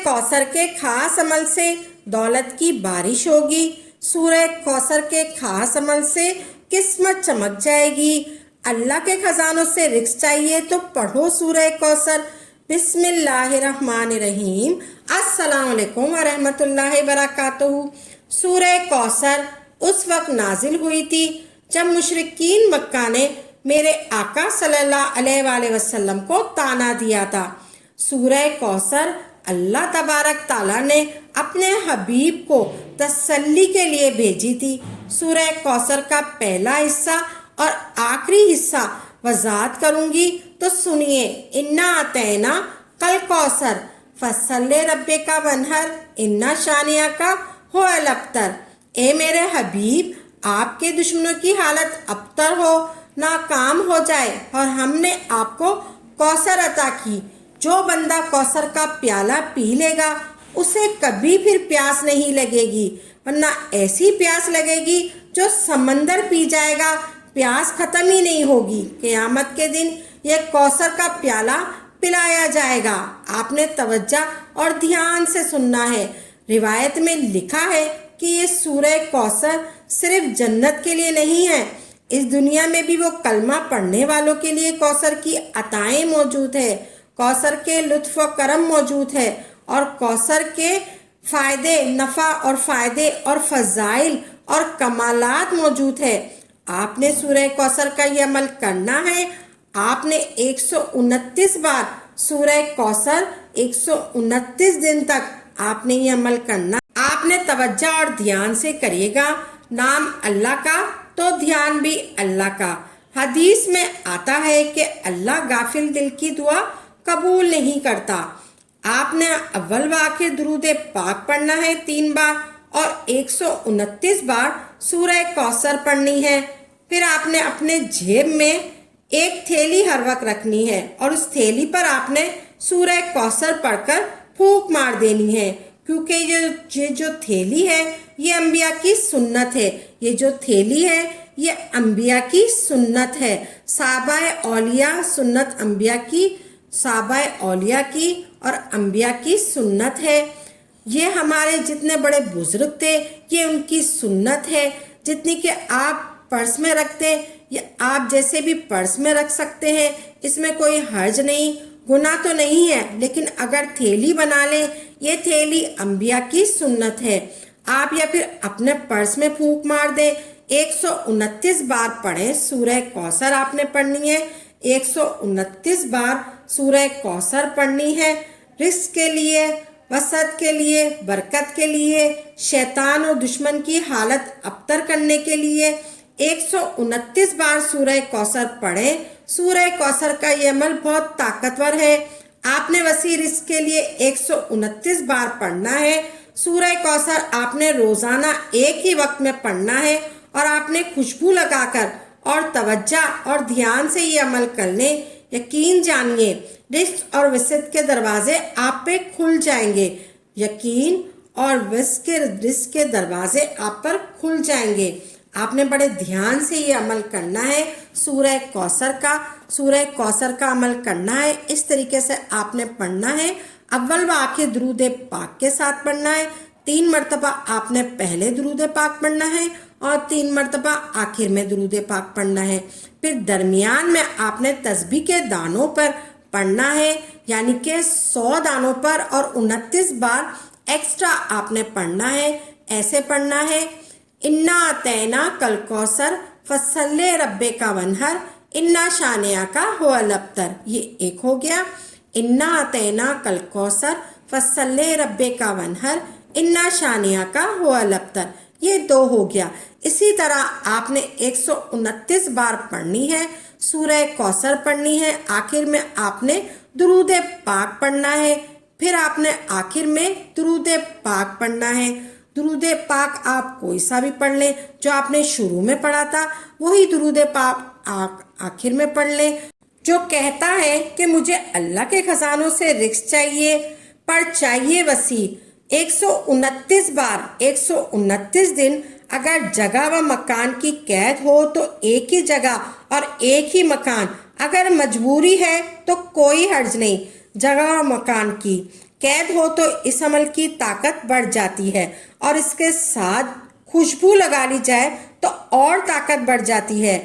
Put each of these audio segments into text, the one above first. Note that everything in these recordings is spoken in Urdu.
کوثر کے خاص عمل سے دولت کی بارش ہوگی. سورہ کوثر کے خاص عمل سے قسمت چمک جائے گی. اللہ کے خزانوں سے رزق چاہیے تو پڑھو سورہ کوثر. بسم اللہ الرحمن الرحیم. السلام علیکم ورحمۃ اللہ وبرکاتہ. سورہ کوثر اس وقت نازل ہوئی تھی جب مشرکین مکہ نے میرے آقا صلی اللہ علیہ وآلہ وسلم کو طعنہ دیا تھا. سورہ کوثر اللہ تبارک تعالیٰ نے اپنے حبیب کو تسلی کے لیے بھیجی تھی. سورہ کوثر کا پہلا حصہ اور آخری حصہ وضاحت کروں گی تو سنیے. انا اعطینا کل کوثر فصلی ربک وانحر ان شانئک هو الابتر. اے میرے حبیب، آپ کے دشمنوں کی حالت ابتر ہو، ناکام ہو جائے، اور ہم نے آپ کو کوثر عطا کی. جو بندہ کوثر کا پیالہ پی لے گا اسے کبھی پھر پیاس نہیں لگے گی، ورنہ ایسی پیاس لگے گی جو سمندر پی جائے گا، پیاس ختم ہی نہیں ہوگی. قیامت کے دن یہ کوثر کا پیالہ پلایا جائے گا. آپ نے توجہ اور دھیان سے سننا ہے. روایت میں لکھا ہے کہ یہ سورہ کوثر صرف جنت کے لیے نہیں ہے، اس دنیا میں بھی وہ کلمہ پڑھنے والوں کے لیے کوثر کی عطائیں موجود ہے، کوثر کے لطف و کرم موجود ہے، اور کوثر کے فائدے، نفع اور فائدے اور فضائل اور کمالات موجود ہے. آپ نے سورہ کوثر کا یہ عمل کرنا ہے. آپ نے 129 بار سورہ کوثر 129 دن تک آپ نے یہ عمل کرنا. آپ نے توجہ اور دھیان سے کریے گا. نام اللہ کا تو دھیان بھی اللہ کا. حدیث میں آتا ہے کہ اللہ غافل دل کی دعا قبول نہیں کرتا. آپ نے اول و آخر درود پاک پڑھنا ہے 3 بار اور 129 بار سورہ کوثر پڑھنی ہے. پھر آپ نے اپنے جیب میں ایک تھیلی ہر وقت رکھنی ہے اور اس تھیلی پر آپ نے سورہ کوثر پڑھ کر پھونک مار دینی ہے، کیونکہ یہ جو تھیلی ہے یہ انبیاء کی سنت ہے. یہ جو تھیلی ہے یہ انبیاء کی سنت ہے. صحابہ اولیاء سنت انبیاء کی، صحابہ اولیاء کی اور انبیاء کی سنت ہے. یہ ہمارے جتنے بڑے بزرگ تھے یہ ان کی سنت ہے. جتنی کہ آپ پرس میں رکھتے یا آپ جیسے بھی پرس میں رکھ سکتے ہیں، اس میں کوئی حرج نہیں، گناہ تو نہیں ہے. لیکن اگر تھیلی بنا لیں، یہ تھیلی انبیاء کی سنت ہے. آپ یا پھر اپنے پرس میں پھونک مار دیں. 129 بار پڑھیں. سورہ کوثر آپ نے پڑھنی ہے. 129 بار سورہ کوثر پڑھنی ہے. رزق کے لیے، وسعت کے لیے، برکت کے لیے، شیطان اور دشمن کی حالت ابتر کرنے کے لیے 129 بار سورہ کوثر پڑھیں. سورہ کوثر کا یہ عمل بہت طاقتور ہے. آپ نے وسیع رزق کے لیے 129 بار پڑھنا ہے. سورہ کوثر آپ نے روزانہ ایک ہی وقت میں پڑھنا ہے، اور آپ نے خوشبو لگا کر اور توجہ اور دھیان سے یہ عمل کر لیں. یقین جانیے رزق اور وسعت کے دروازے آپ پہ کھل جائیں گے. یقین اور رزق کے دروازے آپ پر کھل جائیں گے. آپ نے بڑے دھیان سے یہ عمل کرنا ہے. سورہ کوثر کا عمل کرنا ہے. اس طریقے سے آپ نے پڑھنا ہے. اول و آخر درود پاک کے ساتھ پڑھنا ہے. 3 مرتبہ آپ نے پہلے درود پاک پڑھنا ہے اور 3 مرتبہ آخر میں درود پاک پڑھنا ہے. پھر درمیان میں آپ نے تسبیح کے دانوں پر پڑھنا ہے، یعنی کہ 100 دانوں پر، اور 29 بار ایکسٹرا آپ نے پڑھنا ہے. ایسے پڑھنا ہے: انا اعطینا کل کوثر فصلی ربک وانحر ان شانئک هو الابتر. یہ ایک ہو گیا. انا اعطینا کل کوثر فصلی ربک وانحر ان شانئک هو الابتر. یہ 2 ہو گیا. اسی طرح آپ نے 129 بار پڑھنی ہے. سورہ کوثر پڑھنی ہے. آخر میں آپ نے درود پاک پڑھنا ہے. پھر آپ نے آخر میں درود پاک پڑھنا ہے. درود پاک آپ کوئی سا بھی پڑھ لیں. جو آپ نے شروع میں پڑھا تھا وہی درود پاک آخر میں پڑھ لیں، جو کہتا ہے کہ مجھے اللہ کے خزانوں سے رزق چاہیے پر چاہیے وسیع. 129 بار 129 دن. اگر جگہ و مکان کی قید ہو تو ایک ہی جگہ اور ایک ہی مکان. اگر مجبوری ہے تو کوئی حرج نہیں جگہ و مکان کی. قید ہو تو اس عمل کی طاقت بڑھ جاتی ہے، اور اس کے ساتھ خوشبو لگا لی جائے تو اور طاقت بڑھ جاتی ہے۔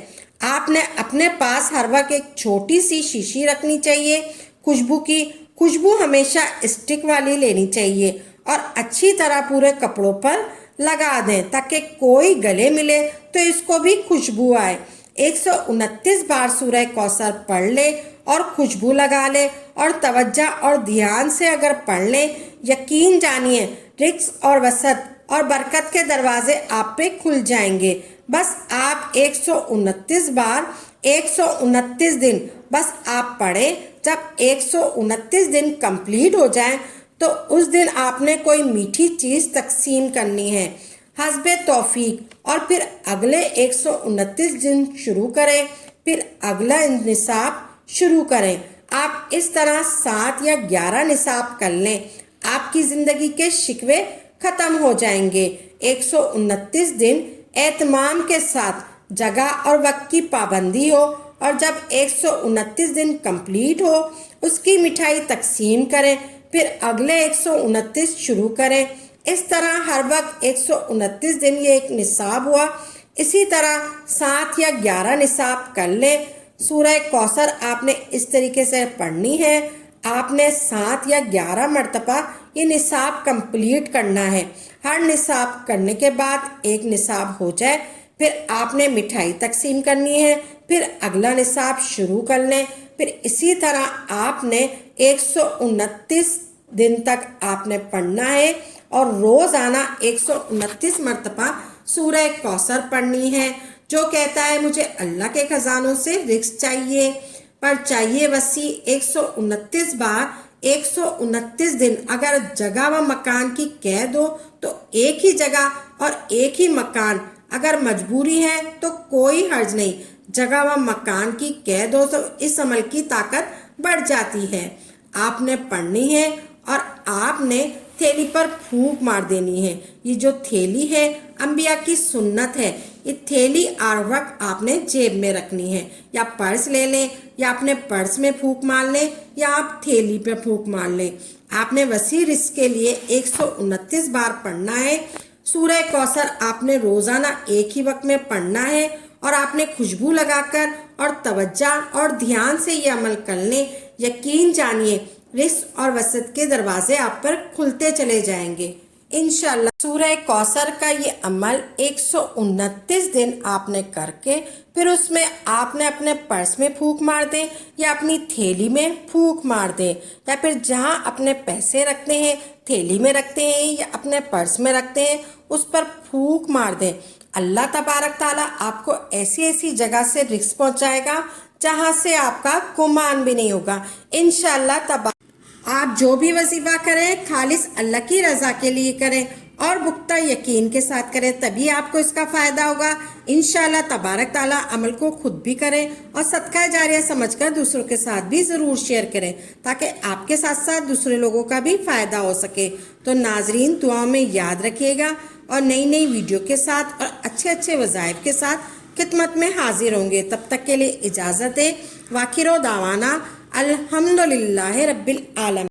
آپ نے اپنے پاس ہر وقت ایک چھوٹی سی شیشی رکھنی چاہیے خوشبو کی۔ خوشبو ہمیشہ اسٹک والی لینی چاہیے اور اچھی طرح پورے کپڑوں پر لگا دیں تاکہ کوئی گلے ملے تو اس کو بھی خوشبو آئے۔ 129 بار سورہ کوثر پڑھ لے اور خوشبو لگا لے، اور توجہ اور دھیان سے اگر پڑھ لیں، یقین جانیے رزق اور وسعت اور برکت کے دروازے آپ پہ کھل جائیں گے۔ بس آپ 129 بار 129 دن بس آپ پڑھیں۔ جب 129 دن کمپلیٹ ہو جائیں تو اس دن آپ نے کوئی میٹھی چیز تقسیم کرنی ہے حسب توفیق، اور پھر اگلے 129 دن شروع کریں، پھر اگلا نصاب شروع کریں۔ آپ اس طرح 7 یا 11 نصاب کر لیں، آپ کی زندگی کے شکوے ختم ہو جائیں گے۔ 129 دن اہتمام کے ساتھ جگہ اور وقت کی پابندی ہو، اور جب 129 دن کمپلیٹ ہو اس کی مٹھائی تقسیم کریں، پھر اگلے 129 شروع کریں۔ اس طرح ہر وقت 129 دن یہ ایک نصاب ہوا۔ اسی طرح 7 یا 11 نصاب کر لیں۔ سورہ کوثر آپ نے اس طریقے سے پڑھنی ہے۔ آپ نے 7 یا 11 مرتبہ یہ نصاب کمپلیٹ کرنا ہے۔ ہر نصاب کرنے کے بعد ایک نصاب ہو جائے پھر آپ نے مٹھائی تقسیم کرنی ہے، پھر اگلا نصاب شروع کر لیں۔ پھر اسی طرح آپ نے 129 دن تک آپ نے پڑھنا ہے، اور روزانہ 129 مرتبہ سورہ کوثر پڑھنی ہے۔ جو کہتا ہے مجھے اللہ کے خزانوں سے رزق چاہیے پر چاہیے وسیع، 129 بار 129 دن اگر جگہ و مکان کی قید ہو تو ایک ہی جگہ اور ایک ہی مکان، اگر مجبوری ہے تو کوئی حرج نہیں، جگہ و مکان کی قید ہو تو اس عمل کی طاقت بڑھ جاتی ہے۔ آپ نے پڑھنی ہے اور آپ نے تھیلی پر پھونک مار دینی ہے۔ یہ جو تھیلی ہے انبیاء کی سنت ہے، یہ تھیلی ہر وقت آپ نے جیب میں رکھنی ہے، یا پرس لے لیں یا اپنے پرس میں پھونک مار لیں یا آپ تھیلی پہ پھونک مار لیں۔ آپ نے وسیع رزق کے لیے 129 بار پڑھنا ہے۔ سورہ کوثر آپ نے روزانہ ایک ہی وقت میں پڑھنا ہے، اور آپ نے خوشبو لگا کر اور توجہ اور دھیان سے یہ عمل کر لیں۔ یقین جانیے رزق اور وسعت کے دروازے آپ پر کھلتے چلے جائیں گے انشاءاللہ۔ سورہ کوثر کا یہ عمل 129 دن آپ نے کر کے پھر اس میں آپ نے اپنے پرس میں پھونک مار دیں یا اپنی تھیلی میں پھونک مار دیں، یا پھر جہاں اپنے پیسے رکھتے ہیں تھیلی میں رکھتے ہیں یا اپنے پرس میں رکھتے ہیں اس پر پھونک مار دیں۔ اللہ تبارک تعالیٰ آپ کو ایسی ایسی جگہ سے رزق پہنچائے گا جہاں سے آپ کا گمان بھی نہیں ہوگا انشاءاللہ۔ آپ جو بھی وظیفہ کریں خالص اللہ کی رضا کے لیے کریں اور پختہ یقین کے ساتھ کریں، تبھی آپ کو اس کا فائدہ ہوگا انشاءاللہ تبارک تعالیٰ۔ عمل کو خود بھی کریں اور صدقہ جاریہ سمجھ کر دوسروں کے ساتھ بھی ضرور شیئر کریں تاکہ آپ کے ساتھ ساتھ دوسرے لوگوں کا بھی فائدہ ہو سکے۔ تو ناظرین دعاؤں میں یاد رکھیے گا، اور نئی نئی ویڈیو کے ساتھ اور اچھے اچھے وظائف کے ساتھ خدمت میں حاضر ہوں گے۔ تب تک کے لیے اجازت ہے۔ واخر دعوانا الحمدللہ رب العالمین۔